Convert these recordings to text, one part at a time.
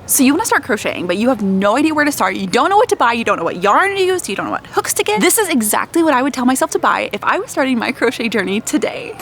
So you want to start crocheting, but you have no idea where to start. You don't know what to buy. You don't know what yarn to use. You don't know what hooks to get. This is exactly what I would tell myself to buy if I was starting my crochet journey today.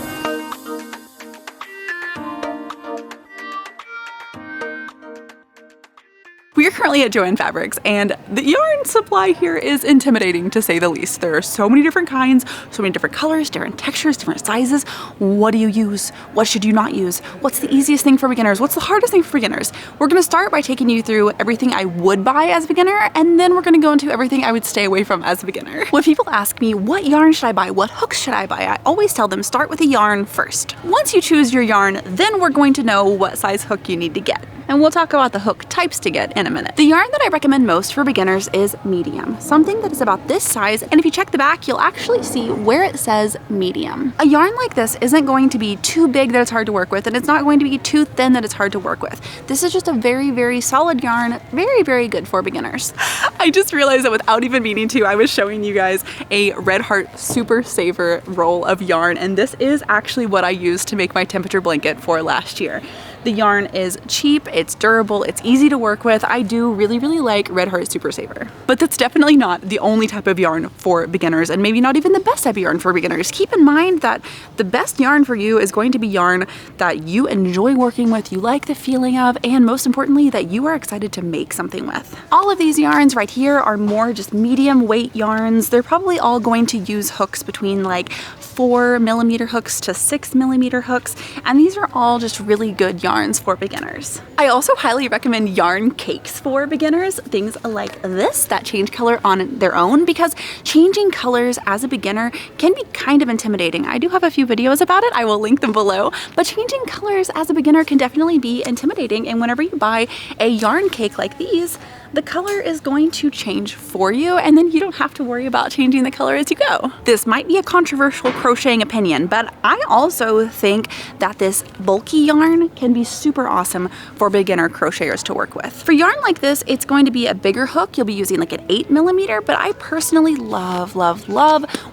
We are currently at Joann Fabrics, and the yarn supply here is intimidating to say the least. There are so many different kinds, so many different colors, different textures, different sizes. What do you use? What should you not use? What's the easiest thing for beginners? What's the hardest thing for beginners? We're gonna start by taking you through everything I would buy as a beginner, and then we're gonna go into everything I would stay away from as a beginner. When people ask me, what yarn should I buy? What hooks should I buy? I always tell them, start with a yarn first. Once you choose your yarn, then we're going to know what size hook you need to get. And we'll talk about the hook types to get in a minute. The yarn that I recommend most for beginners is medium, something that is about this size, and if you check the back, you'll actually see where it says medium. A yarn like this isn't going to be too big that it's hard to work with, and it's not going to be too thin that it's hard to work with. This is just a very, very solid yarn, very, very good for beginners. I just realized that without even meaning to, I was showing you guys a Red Heart Super Saver roll of yarn, and this is actually what I used to make my temperature blanket for last year. The yarn is cheap, it's durable, it's easy to work with. I do really, really like Red Heart Super Saver. But that's definitely not the only type of yarn for beginners, and maybe not even the best type of yarn for beginners. Keep in mind that the best yarn for you is going to be yarn that you enjoy working with, you like the feeling of, and most importantly, that you are excited to make something with. All of these yarns right here are more just medium weight yarns. They're probably all going to use hooks between like 4mm hooks to 6mm hooks, and these are all just really good yarns for beginners. I also highly recommend yarn cakes for beginners, things like this that change color on their own, because changing colors as a beginner can be kind of intimidating. I do have a few videos about it, I will link them below, but changing colors as a beginner can definitely be intimidating, and whenever you buy a yarn cake like these, the color is going to change for you, and then you don't have to worry about changing the color as you go. This might be a controversial crocheting opinion, but I also think that this bulky yarn can be super awesome for beginner crocheters to work with. For yarn like this, it's going to be a bigger hook. You'll be using like an 8mm, but I personally love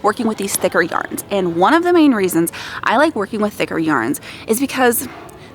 working with these thicker yarns. And one of the main reasons I like working with thicker yarns is because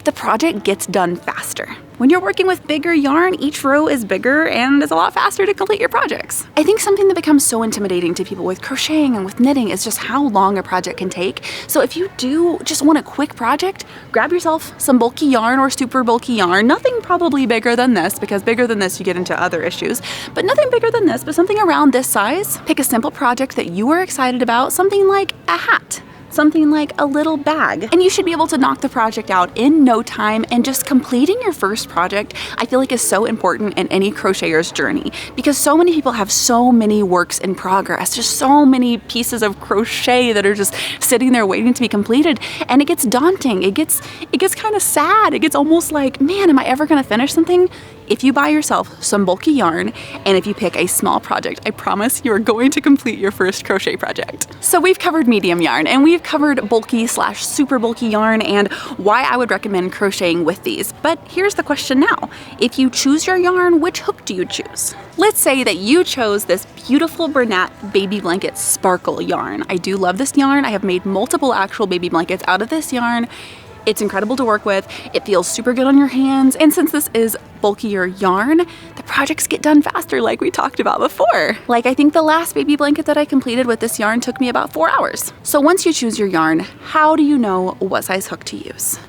the project gets done faster. When you're working with bigger yarn, each row is bigger and it's a lot faster to complete your projects. I think something that becomes so intimidating to people with crocheting and with knitting is just how long a project can take. So if you do just want a quick project, grab yourself some bulky yarn or super bulky yarn. Nothing probably bigger than this, because bigger than this you get into other issues, but nothing bigger than this, but something around this size. Pick a simple project that you are excited about, something like a hat, something like a little bag, and you should be able to knock the project out in no time. And just completing your first project, I feel like, is so important in any crocheter's journey, because so many people have so many works in progress, just so many pieces of crochet that are just sitting there waiting to be completed, and it gets daunting. It gets kind of sad. It gets almost like, man, am I ever gonna finish something? If you buy yourself some bulky yarn, and if you pick a small project, I promise you are going to complete your first crochet project. So we've covered medium yarn, and we've covered bulky / super bulky yarn, and why I would recommend crocheting with these. But here's the question now. If you choose your yarn, which hook do you choose? Let's say that you chose this beautiful Bernat Baby Blanket Sparkle yarn. I do love this yarn. I have made multiple actual baby blankets out of this yarn. It's incredible to work with, it feels super good on your hands, and since this is bulkier yarn, the projects get done faster like we talked about before. Like, I think the last baby blanket that I completed with this yarn took me about 4 hours. So once you choose your yarn, how do you know what size hook to use?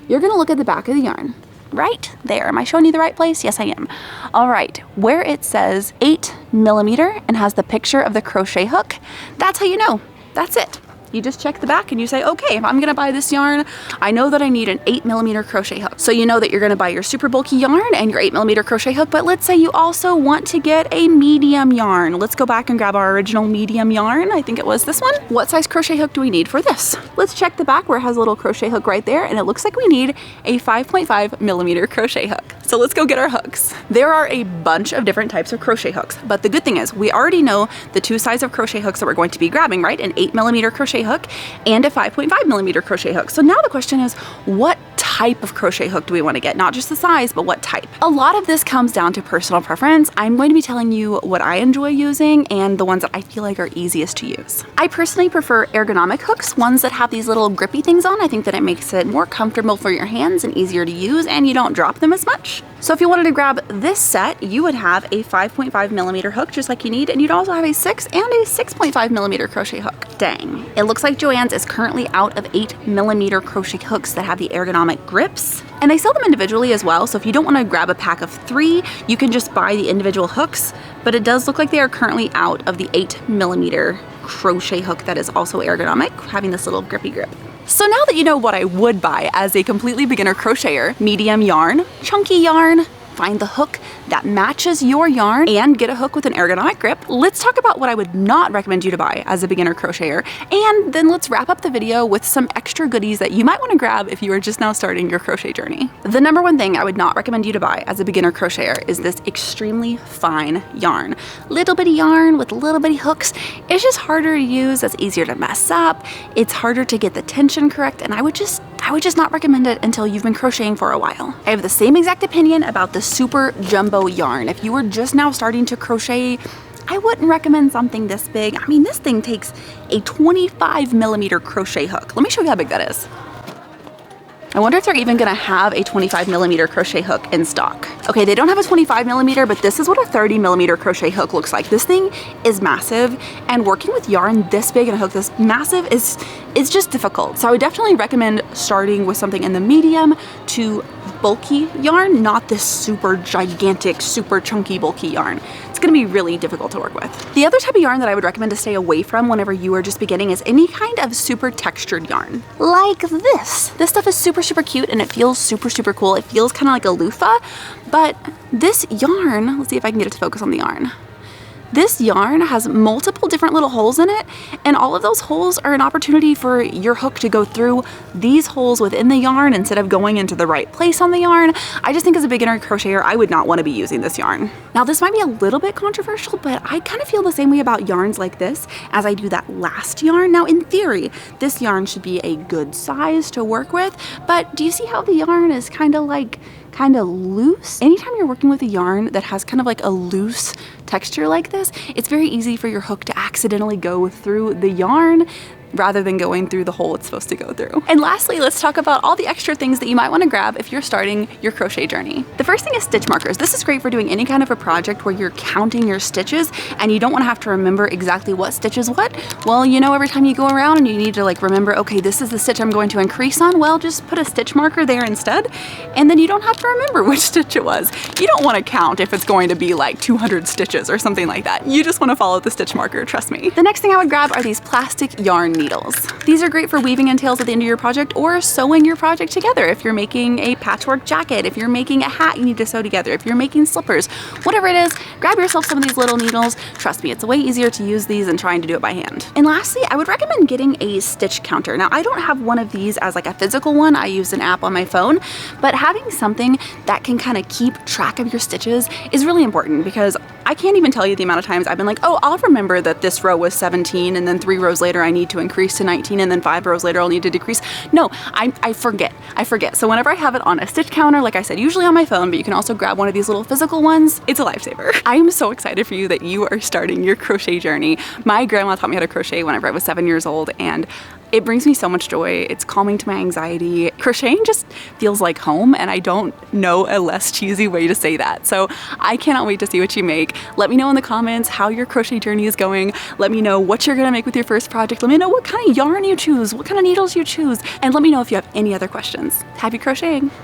You're gonna look at the back of the yarn. Right there. Am I showing you the right place? Yes, I am. All right, where it says 8mm and has the picture of the crochet hook, that's how you know. That's it. You just check the back and you say, okay, if I'm gonna buy this yarn, I know that I need an 8mm crochet hook. So you know that you're gonna buy your super bulky yarn and your 8mm crochet hook, but let's say you also want to get a medium yarn. Let's go back and grab our original medium yarn. I think it was this one. What size crochet hook do we need for this? Let's check the back where it has a little crochet hook right there, and it looks like we need a 5.5mm crochet hook. So let's go get our hooks. There are a bunch of different types of crochet hooks, but the good thing is we already know the two sizes of crochet hooks that we're going to be grabbing, right? An 8mm crochet hook and a 5.5mm crochet hook. So now the question is, what type type of crochet hook do we want to get, not just the size, but what type. A lot of this comes down to personal preference. I'm going to be telling you what I enjoy using and the ones that I feel like are easiest to use. I personally prefer ergonomic hooks, ones that have these little grippy things on. I think that it makes it more comfortable for your hands and easier to use, and you don't drop them as much. So if you wanted to grab this set, you would have a 5.5mm hook just like you need, and you'd also have a 6 and a 6.5mm crochet hook. Dang. It looks like Joann's is currently out of 8mm crochet hooks that have the ergonomic grips, and they sell them individually as well. So if you don't want to grab a pack of 3, you can just buy the individual hooks, but it does look like they are currently out of the 8mm crochet hook that is also ergonomic, having this little grippy grip. So now that you know what I would buy as a completely beginner crocheter, medium yarn, chunky yarn, find the hook that matches your yarn, and get a hook with an ergonomic grip, let's talk about what I would not recommend you to buy as a beginner crocheter, and then let's wrap up the video with some extra goodies that you might want to grab if you are just now starting your crochet journey. The number one thing I would not recommend you to buy as a beginner crocheter is this extremely fine yarn. Little bitty yarn with little bitty hooks. It's just harder to use, it's easier to mess up, it's harder to get the tension correct, and I would just not recommend it until you've been crocheting for a while. I have the same exact opinion about the super jumbo yarn. If you were just now starting to crochet, I wouldn't recommend something this big. I mean, this thing takes a 25mm crochet hook. Let me show you how big that is. I wonder if they're even gonna have a 25mm crochet hook in stock. Okay, they don't have a 25mm, but this is what a 30mm crochet hook looks like. This thing is massive, and working with yarn this big and a hook this massive is just difficult. So I would definitely recommend starting with something in the medium to bulky yarn, not this super gigantic, super chunky bulky yarn. It's gonna be really difficult to work with. The other type of yarn that I would recommend to stay away from whenever you are just beginning is any kind of super textured yarn. Like this. This stuff is super cute, and it feels super cool. It feels kind of like a loofah, but this yarn, let's see if I can get it to focus on the yarn. This yarn has multiple different little holes in it, and all of those holes are an opportunity for your hook to go through these holes within the yarn instead of going into the right place on the yarn. I just think as a beginner crocheter, I would not want to be using this yarn. Now, this might be a little bit controversial, but I kind of feel the same way about yarns like this as I do that last yarn. Now, in theory, this yarn should be a good size to work with, but do you see how the yarn is kind of loose? Anytime you're working with a yarn that has kind of like a loose texture like this, it's very easy for your hook to accidentally go through the yarn rather than going through the hole it's supposed to go through. And lastly, let's talk about all the extra things that you might want to grab if you're starting your crochet journey. The first thing is stitch markers. This is great for doing any kind of a project where you're counting your stitches and you don't want to have to remember exactly what stitch is what. Well, you know, every time you go around and you need to like remember, okay, this is the stitch I'm going to increase on, well, just put a stitch marker there instead, and then you don't have to remember which stitch it was. You don't want to count if it's going to be like 200 stitches or something like that. You just want to follow the stitch marker, trust me. The next thing I would grab are these plastic yarn needles. These are great for weaving in tails at the end of your project or sewing your project together. If you're making a patchwork jacket, if you're making a hat you need to sew together, if you're making slippers, whatever it is, grab yourself some of these little needles. Trust me, it's way easier to use these than trying to do it by hand. And lastly, I would recommend getting a stitch counter. Now, I don't have one of these as like a physical one. I use an app on my phone, but having something that can kind of keep track of your stitches is really important, because I can't even tell you the amount of times I've been like, oh, I'll remember that this row was 17 and then 3 rows later I need to increase to 19 and then 5 rows later I'll need to decrease. No, I forget. So whenever I have it on a stitch counter, like I said, usually on my phone, but you can also grab one of these little physical ones, it's a lifesaver. I am so excited for you that you are starting your crochet journey. My grandma taught me how to crochet whenever I was 7 years old, and it brings me so much joy. It's calming to my anxiety. Crocheting just feels like home, and I don't know a less cheesy way to say that. So I cannot wait to see what you make. Let me know in the comments how your crochet journey is going. Let me know what you're gonna make with your first project. Let me know what kind of yarn you choose, what kind of needles you choose, and let me know if you have any other questions. Happy crocheting!